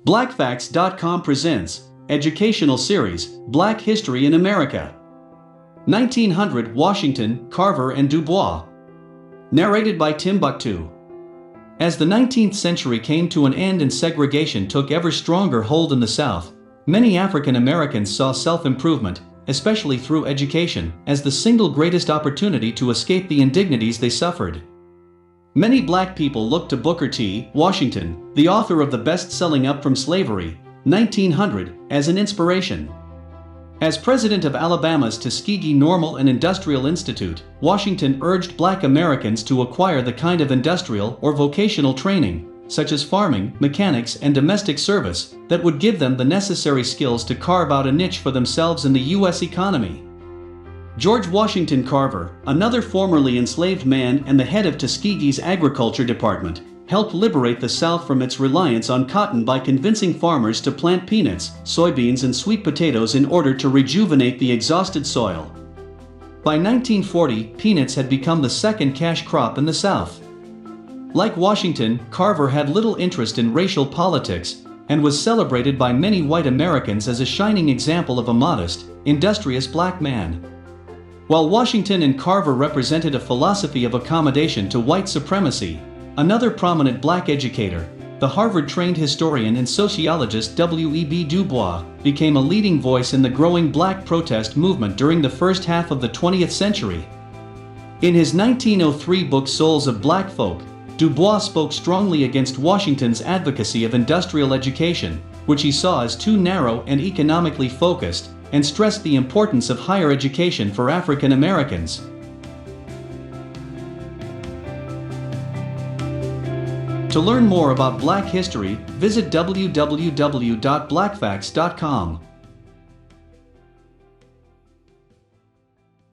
BlackFacts.com presents Educational Series, Black History in America. 1900 Washington, Carver and Du Bois. Narrated by Timbuktu. As the 19th century came to an end and segregation took ever stronger hold in the South, many African Americans saw self-improvement, especially through education, as the single greatest opportunity to escape the indignities they suffered. Many black people looked to Booker T. Washington, the author of the best-selling Up from Slavery, 1900, as an inspiration. As president of Alabama's Tuskegee Normal and Industrial Institute, Washington urged black Americans to acquire the kind of industrial or vocational training, such as farming, mechanics, and domestic service, that would give them the necessary skills to carve out a niche for themselves in the U.S. economy. George Washington Carver, another formerly enslaved man and the head of Tuskegee's agriculture department, helped liberate the South from its reliance on cotton by convincing farmers to plant peanuts, soybeans, and sweet potatoes in order to rejuvenate the exhausted soil. By 1940, peanuts had become the second cash crop in the South. Like Washington, Carver had little interest in racial politics and was celebrated by many white Americans as a shining example of a modest, industrious black man. While Washington and Carver represented a philosophy of accommodation to white supremacy, another prominent black educator, the Harvard-trained historian and sociologist W.E.B. Du Bois, became a leading voice in the growing black protest movement during the first half of the 20th century. In his 1903 book Souls of Black Folk, Du Bois spoke strongly against Washington's advocacy of industrial education, which he saw as too narrow and economically focused, and stressed the importance of higher education for African Americans. To learn more about Black history, visit www.blackfacts.com.